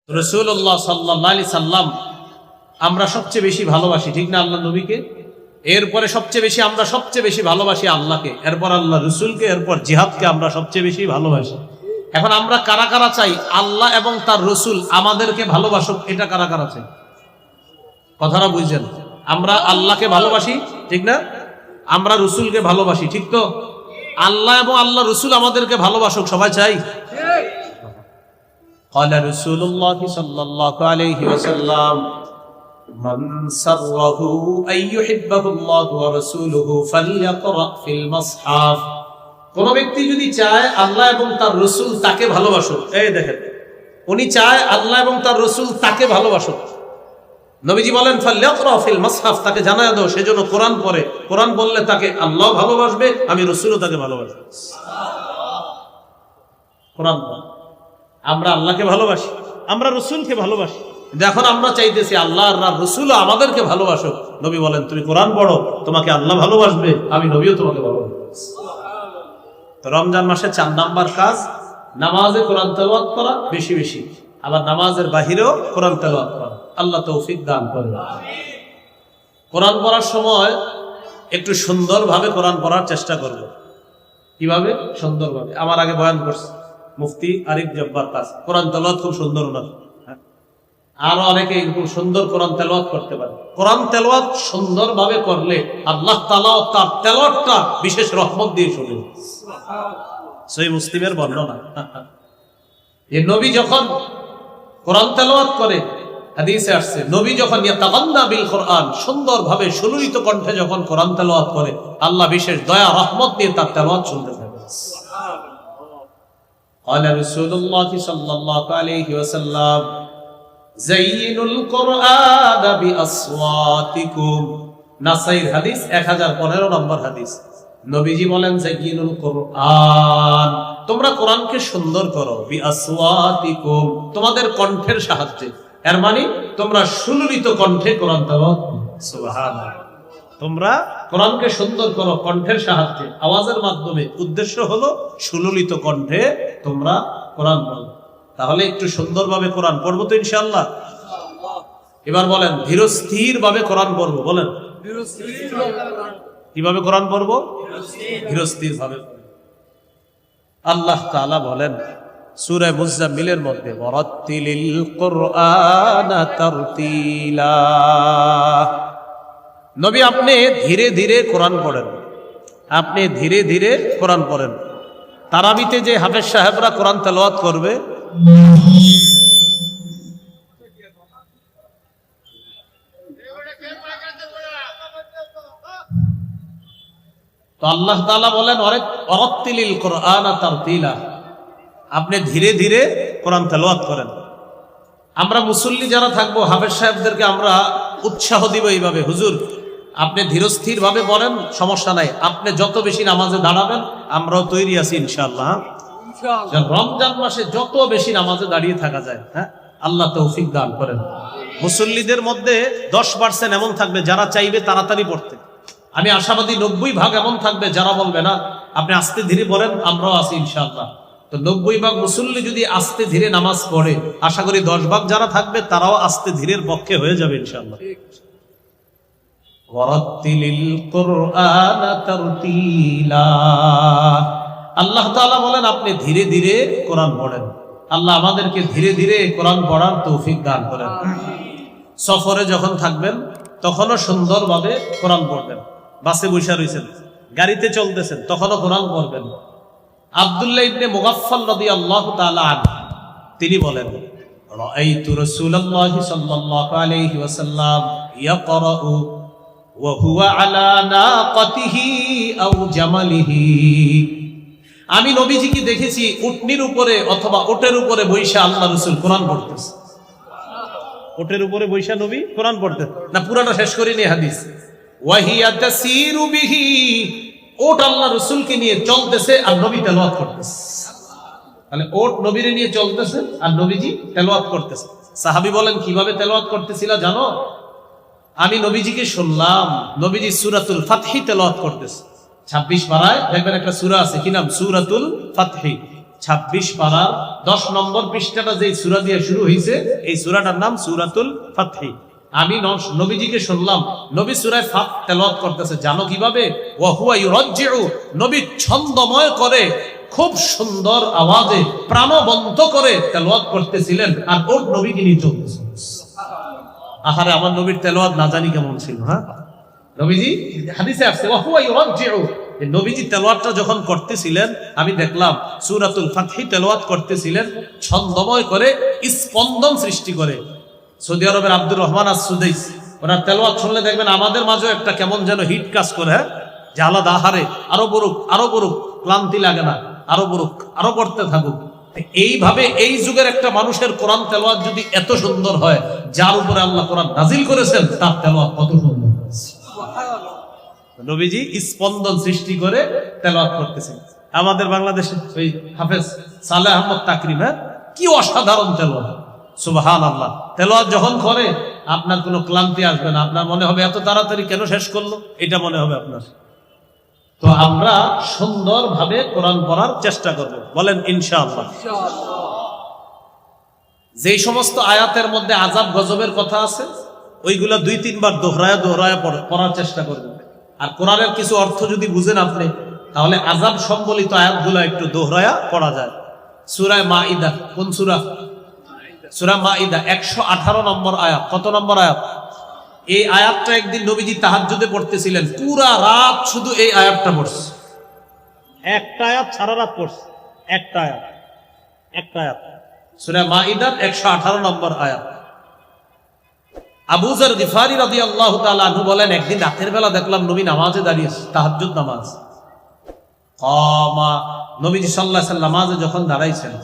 রাসূলুল্লাহ সাল্লাল্লাহু আলাইহি সাল্লাম আমরা সবচেয়ে বেশি ভালোবাসি, ঠিক না? আল্লাহ নবীকে। এরপরে আমরা সবচেয়ে বেশি ভালোবাসি আল্লাহকে, এরপর আল্লাহ রসুলকে, এরপর জিহাদকে আমরা সবচেয়ে বেশি ভালোবাসি। এখন আমরা কারা কারা চাই আল্লাহ এবং তার রসুল আমাদেরকে ভালোবাসুক? এটা কারা কারা চাই? কথাটা বুঝছেন? আমরা আল্লাহকে ভালোবাসি, ঠিক না? আমরা রসুলকে ভালোবাসি, ঠিক তো? আল্লাহ এবং আল্লাহ রসুল আমাদেরকে ভালোবাসুক সবাই চাই। قال رسول الله صلى الله عليه وسلم من سره أن يحبه الله ورسوله فليقرأ في المصحف। কোন ব্যক্তি যদি চায় আল্লাহ এবং তার রসুল তাকে ভালোবাসুক, এই দেখেন উনি চায় আল্লাহ এবং তার রসুল তাকে ভালোবাসুক, নবীজি বলেন ফালইকরা ফিল মাসহাফ, তাকে জানায় দাও সেজন্য কোরআন পড়ে। কোরআন বললে তাকে আল্লাহ ভালোবাসবে, আমি রসুলও তাকে ভালোবাসবো। কোরআন আমরা আল্লাহকে ভালোবাসি, আমরা রসুলকে ভালোবাসি। এখন আমরা চাইতেছি আল্লাহ আর রসুল আমাদেরকে ভালোবাসো। নবী বলেন তুমি কোরআন পড়ো, তোমাকে আল্লাহ ভালোবাসবে, আমি নবীও তোমাকে ভালোবাসবো। রমজান মাসে 4 নাম্বার কাজ নামাজে কোরআন তেলাওয়াত করা বেশি বেশি, আবার নামাজের বাহিরেও কোরআন তেলাওয়াত করা। আল্লাহ তৌফিক দান করেন। কোরআন পড়ার সময় একটু সুন্দরভাবে কোরআন পড়ার চেষ্টা করব। কিভাবে? সুন্দরভাবে। আমার আগে বয়ান করছে মুফতি আরিফ জব্বার কাজ, কোরআন তেলাওয়াত খুব সুন্দর ওনার। আরো অনেকে খুব সুন্দর কোরআন তেলাওয়াত করতে পারে। কোরআন তেলাওয়াত সুন্দরভাবে করলে আল্লাহ তাআলা তার তেলাওয়াতটা বিশেষ রহমত দিয়ে শুনেন। সহিহ মুসলিমের বর্ণনা, যে নবী যখন কোরআন তেলাওয়াত করে, হাদিসে আসছে নবী যখন ইয়াতাগান্না বিল কোরআন, সুন্দরভাবে সুললিত কণ্ঠে যখন কোরআন তেলাওয়াত করে, আল্লাহ বিশেষ দয়া রহমত দিয়ে তার তেলাওয়াত শুনতে থাকে। قال رسول الله صلى الله عليه وسلم زينوا القرآن بأصواتكم। নাসাইর হাদিস 1015 নম্বর হাদিস। নবীজি বলেন জাইয়িনুল কোরআন, তোমরা কোরআনকে সুন্দর করো, বিআসওয়াতিকুম, তোমাদের কণ্ঠের সাহায্যে। এর মানে তোমরা সুললিত কণ্ঠে কোরআন তেলাওয়াত করো। সুবহানাল্লাহ। তোমরা কোরআনকে সুন্দর করো কণ্ঠের সাহায্যে, আওয়াজের মাধ্যমে। উদ্দেশ্য হলো সুললিত কণ্ঠে তোমরা কোরআন পড়ো। তাহলে একটু সুন্দরভাবে কোরআন পড়বো তো ইনশাআল্লাহ। এবার বলেন ধীরস্থির ভাবে কোরআন পড়বো। বলেন কিভাবে কোরআন পড়বো? ধীরস্থির ভাবে। আল্লাহ তাআলা বলেন সূরা মুজাম্মিলের মধ্যে ওয়ারাত্তিলিল কুরআনা তারতিলা। নবী আপনি ধীরে ধীরে কোরআন পড়েন, আপনি ধীরে ধীরে কোরআন পড়েন। তারাবিতে যে হাফেজ সাহেবরা কোরআন তেলাওয়াত করবে, তো আল্লাহ তাআলা বলেন ওয়ারাত্তিলিল কুরআনা তারতিলা, আপনি ধীরে ধীরে কোরআন তেলাওয়াত করেন। আমরা মুসল্লি যারা থাকবো হাফেজ সাহেবদেরকে আমরা উৎসাহ দিব এইভাবে, হুজুর আপনি ধীরস্থির ভাবে পড়েন, সমস্যা নাই, আপনি যত বেশি নামাজে দাঁড়াবেন আমরাও তৈরি আছি ইনশাআল্লাহ। রমজান মাসে যত বেশি নামাজে দাঁড়িয়ে থাকা যায়, হ্যাঁ, আল্লাহ তৌফিক দান করেন। মুসল্লিদের মধ্যে 10% এমন থাকবে যারা চাইবে তাড়াতাড়ি পড়তে। আমি আশাবাদী 90% এমন থাকবে যারা বলবে না আপনি আস্তে ধীরে পড়েন, আমরাও আছি ইনশাআল্লাহ। তো 90% মুসল্লি যদি আস্তে ধীরে নামাজ পড়ে, আশা করি 10% যারা থাকবে তারাও আস্তে ধীরের পক্ষে হয়ে যাবে ইনশাআল্লাহ। ওয়ারাত্তিলিল কুরআনা তারতিলা, আল্লাহ তাআলা বলেন আপনি ধীরে ধীরে কোরআন পড়েন। আল্লাহ আমাদেরকে ধীরে ধীরে কোরআন পড়ার তৌফিক দান করেন। সফরে যখন থাকবেন তখনও সুন্দরভাবে কোরআন পড়বেন। বাসে বসে রয়েছেন, গাড়িতে চলতেছেন, তখনও কোরআন পড়বেন। আব্দুল্লাহ ইবনে মুগাফফাল রাদিয়াল্লাহু তাআলা আনহু তিনি বলেন রাআইতু রাসূলুল্লাহি সাল্লাল্লাহু আলাইহি ওয়াসাল্লাম ইয়াকরাউ ওয়া হুয়া আলা নাকাতিহি আও জামালিহি। আমি নবীজিকে দেখেছি উটনির উপরে অথবা ওটের উপরে বৈশা আল্লাহ রাসূল কোরআন পড়তেছে। ওটের উপরে বৈশা নবী কোরআন পড়তেন না? পুরাটা শেষ করিনি হাদিস। ওয়া হিয়া তাসিরু বিহি, ওট আল্লাহ রসুলকে নিয়ে চলতেছে আর নবী তেলাওয়াত করতেছে। তাহলে ওট নবীরে নিয়ে চলতেছে আর নবীজি তেলাওয়াত করতেছে। সাহাবী বলেন কিভাবে তেলাওয়াত করতেছিল জানো? আমি নবীজিকে শুনলাম নবীজি সূরাতুল ফাতহি তেলাওয়াত করতেছে। 26 পারায় দেখবেন একটা সূরা আছে, কি নাম? সূরাতুল ফাতহি। 26 পারার 10 নম্বর পৃষ্ঠাটা যে সূরা দিয়ে শুরু হয়েছে, এই সূরাটার নাম সূরাতুল ফাতহি। আমি নবীজিকে শুনলাম নবী সূরা ফাত তেলাওয়াত করতেছে, জানো কিভাবে? ওয়া হুয়া ইউরাজ্জিউ, নবী ছন্দময় করে খুব সুন্দর আওয়াজে প্রাণবন্ত করে তেলাওয়াত করতেছিলেন, আর ওর নবীকে নিয়ে চলতেছে। আহারে, আমার নবীর তেলাওয়াত না জানি কেমন ছিল। হ্যাঁ, নবীজি হাদিসে আসছে ওয়া হুয়া ইউরাজ্জিউ, নবীজি তেলাওয়াতটা যখন করতেছিলেন আমি দেখলাম সূরাতুল ফাতহি তেলাওয়াত করতেছিলেন ছন্দময় করে, স্পন্দন সৃষ্টি করে। সৌদি আরবের আব্দুর রহমান আস-সুদাইস, ওনার তেলাওয়াত শুনলে দেখবেন আমাদের মাঝেও একটা কেমন যেন হিট কাজ করে, হ্যাঁ, যে আলাদা, আহারে আরো বড়ুক, ক্লান্তি লাগে না, আরো বড়ুক, আরো পড়তে থাকুক। এইভাবে এই যুগের একটা মানুষের কোরআন তেলাওয়াত যদি এত সুন্দর হয়, যার উপরে আল্লাহ কোরআন নাজিল করেছেন তার তেলাওয়াত কত সুন্দর। নবীজি স্পন্দন সৃষ্টি করে তেলাওয়াত করতেছেন। আমাদের বাংলাদেশে ওই হাফেজ সালেহ আহমদ তাকরিম, কি অসাধারণ তেলাওয়াত, সুবহানাল্লাহ। তেলাওয়াত যখন করে আপনার কোনো ক্লান্তি আসবে না, আপনার মনে হবে এত তাড়াতাড়ি কেন শেষ করলো, এটা মনে হবে আপনার। তো আমরা সুন্দরভাবে কোরআন পড়ার চেষ্টা করব, বলেন ইনশাআল্লাহ। যেই সমস্ত আয়াতের মধ্যে আযাব গজবের কথা আছে ওইগুলা 2-3 বার দোহরায়া পড়ার চেষ্টা করবেন। আর কোরআনের কিছু অর্থ যদি বুঝেন আপনি, তাহলে আযাব সম্বলিত আয়াতগুলো একটু দোহরায়া পড়া যায়। সূরা মাঈদা, কোন সূরা? সূরা মাঈদা 118 নম্বর আয়াত। কত নম্বর আয়াত? এই আয়াতটা একদিন নবীজি তাহাজ্জুদে পড়তেছিলেন, পুরা রাত শুধু এই আয়াতটা পড়ছে, একটা আয়াত সারা রাত পড়ছে, একটা আয়াত। সূরা মাঈদার 118 নম্বর আয়াত। আবু যর গিফারি রাদিয়াল্লাহু তাআলা আনহু বলেন, একদিন রাতের বেলা দেখলাম নবী নামাজে দাঁড়িয়েছে, তাহাজ্জুদ নামাজ। নবীজি সাল্লাল্লাহু আলাইহি ওয়াসাল্লাম নামাজে যখন দাঁড়াইছেন,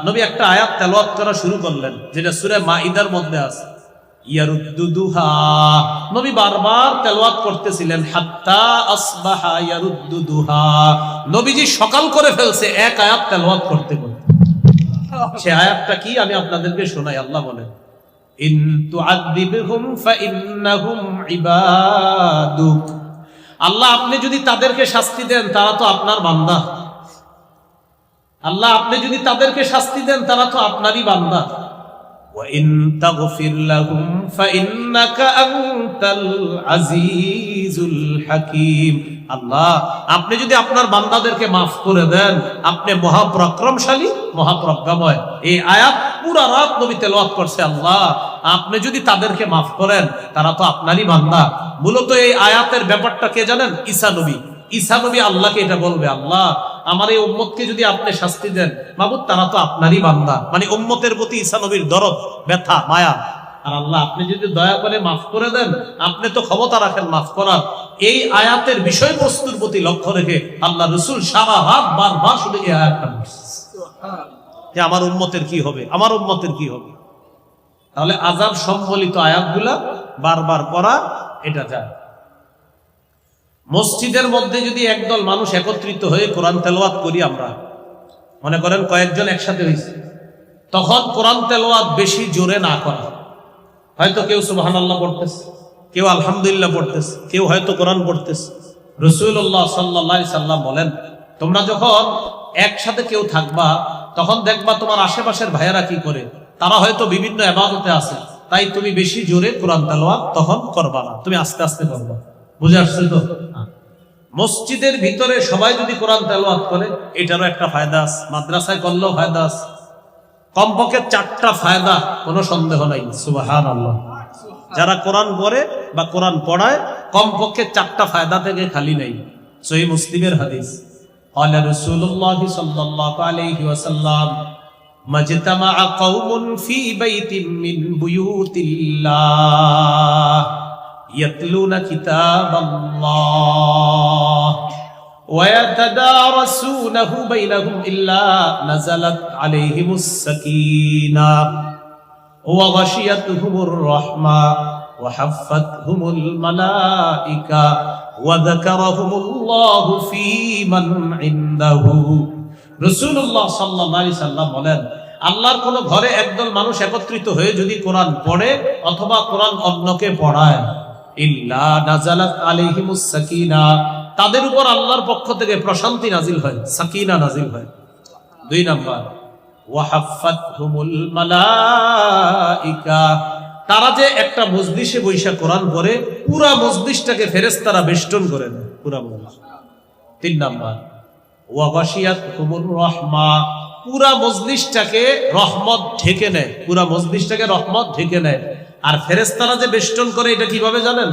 নবী একটা আয়াত তেলাওয়াত করা শুরু করলেন, যেটা সূরা মাঈদার মধ্যে আছে। ইয়ারুদ্দুহা, নবী বারবার তেলাওয়াত করতেছিলেন, হাত্তা আসবাহা ইয়ারুদ্দুহা, নবীজি সকাল করে ফেলছে এক আয়াত তেলাওয়াত করতে করতে। সে আয়াতটা কি আমি আপনাদেরকে শোনাই। আল্লাহ বলেন, ইন তুআযিবহুম ফাইন্নাহুম ইবাদুক, আল্লাহ আপনি যদি তাদেরকে শাস্তি দেন তারা তো আপনার বান্দা। আল্লাহ আপনি যদি তাদেরকে শাস্তি দেন তারা তো আপনারই বান্দা। ওয়া ইন তাগফির লাহুম ফাইন্নাকা আনতাল আজিজুল হাকীম, আল্লাহ আপনি যদি আপনার বান্দাদেরকে মাফ করে দেন আপনি মহাপরাক্রমশালী, মহাপ্রজ্ঞাময়। এই আয়াত পুরা রাত নবী তেলাওয়াত করছে, আল্লাহ আপনি যদি তাদেরকে মাফ করেন তারা তো আপনারই বান্দা। মূলত এই আয়াতের ব্যাপারটা কে জানেন? ঈসা নবী। ঈসা নবী আল্লাহকে এটা বলবে, আল্লাহ আমার এই উম্মতকে যদি আপনি শাস্তি দেন মাবুদ তারা তো আপনারই বান্দা। মানে উম্মতের প্রতি ঈসা নবীর দরদ, ব্যথা, মায়া। আর আল্লাহ আপনি যদি দয়া করে মাফ করে দেন আপনি তো ক্ষমতা রাখেন মাফ করার। এই আয়াতের বিষয়বস্তুর প্রতি লক্ষ্য রেখে আল্লাহ রাসূল সারা রাত বারবার শুধু এই আয়াতটা পড়ছে যে আমার উম্মতের কি হবে, আমার উম্মতের কি হবে। তাহলে আযাব সম্বলিত আয়াতগুলা বারবার পড়া এটা যায়। মসজিদের মধ্যে যদি একদল মানুষ একত্রিত হয়ে কোরআন তেলাওয়াত করি, আমরা মনে করেন কয়েকজন একসাথে হয়েছে, তখন কোরআন তেলাওয়াত বেশি জোরে না করা। হয়তো কেউ সুবহানাল্লাহ পড়তেছে, কেউ আলহামদুলিল্লাহ পড়তেছে, কেউ হয়তো কোরআন পড়তেছে। রাসূলুল্লাহ সাল্লাল্লাহু আলাইহি সাল্লাম বলেন, তোমরা যখন একসাথে কেউ থাকবা তখন দেখবা তোমার আশেপাশের ভাইয়েরা কি করে, তারা হয়তো বিভিন্ন ইবাদতে আছে, তাই তুমি বেশি জোরে কোরআন তেলাওয়াত তখন করবা না, তুমি আস্তে আস্তে করবা। বুঝে আসছে তো? মসজিদের ভিতরে সবাই যদি কোরআন তেলাওয়াত করে এটারও একটা ফায়দা আছে, মাদ্রাসায় করলেও ফায়দা আছে। কমপক্ষে 4টা ফায়দা, কোনো সন্দেহ নাই। সুবহানাল্লাহ। যারা কোরআন পড়ে বা কোরআন পড়ায় কমপক্ষে 4টা ফায়দা থেকে খালি নাই। সহিহ মুসলিমের হাদিস, ক্বালা রাসূলুল্লাহ সাল্লাল্লাহু আলাইহি ওয়াসাল্লাম, মাজতামাআ কওমুন ফি বাইতিন মিন বুয়ুতিল্লাহ ইয়াতলুনা কিতাবাল্লাহ ওয়া ইয়াতাদারাসুনাহু বাইনাহুম ইল্লা নাযালাত আলাইহিমুস সাকিনাহ ওয়া গাশিয়াতুহুমুর রাহমা ওয়া হাফফাতহুমুল মালায়েকা ওয়া যাকারাহুমুল্লাহু ফী মান ইনদাহু। রাসূলুল্লাহ সাল্লাল্লাহু আলাইহি সাল্লাম বলেন, আল্লাহর কোন ঘরে একদল মানুষ একত্রিত হয়ে যদি কোরআন পড়ে অথবা কোরআন অন্যকে পড়ায়, ইল্লা নাযালাত আলাইহিমুস সাকিনাহ, তাদের উপর আল্লাহর পক্ষ থেকে প্রশান্তি নাজিল হয়, সাকিনা নাজিল হয়। 2 নাম্বার ওয়াহাফাতহুমুল মালাইকা, তারা যে একটা মজলিসে বৈশা কোরআন পড়ে পুরা মজলিসটাকে ফেরেশতারা বেষ্টন করে নেয়, পুরা মজলিস। 3 নাম্বার ওয়াগাশিয়াতহুমুর রাহমা, পুরা মজলিসটাকে রহমত ঢেকে নেয়, পুরা মজলিসটাকে রহমত ঢেকে নেয়। আর ফেরেশতারা যে বেষ্টন করে এটা কিভাবে জানেন?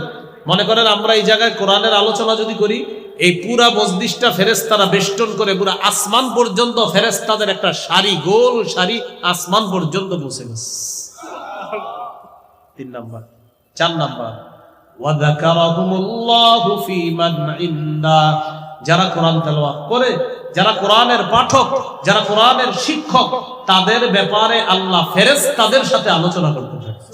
মনে করেন আমরা এই জায়গায় কোরআনের আলোচনা যদি করি, এই পুরা মজলিসটা ফেরেশতারা বেষ্টন করে পুরা আসমান পর্যন্ত, ফেরেশতাদের একটা সারি, গোল সারি আসমান পর্যন্ত পৌঁছে গেছে। 3 নাম্বার। 4 নাম্বার ওয়াযাকারাহুমুল্লাহু ফী মান ইনদা, যারা কোরআন তেলাওয়াত করে, যারা কোরআনের পাঠক, যারা কোরআনের শিক্ষক, তাদের ব্যাপারে আল্লাহ ফেরেশতাদের সাথে আলোচনা করতে থাকে।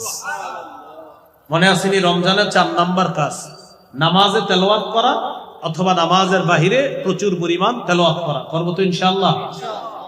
মনে আসেনি রমজানের 4 নাম্বার কাজ নামাজে তেলাওয়াত করা, অথবা নামাজের বাহিরে প্রচুর পরিমাণ তেলাওয়াত করা। করব তো ইনশাআল্লাহ।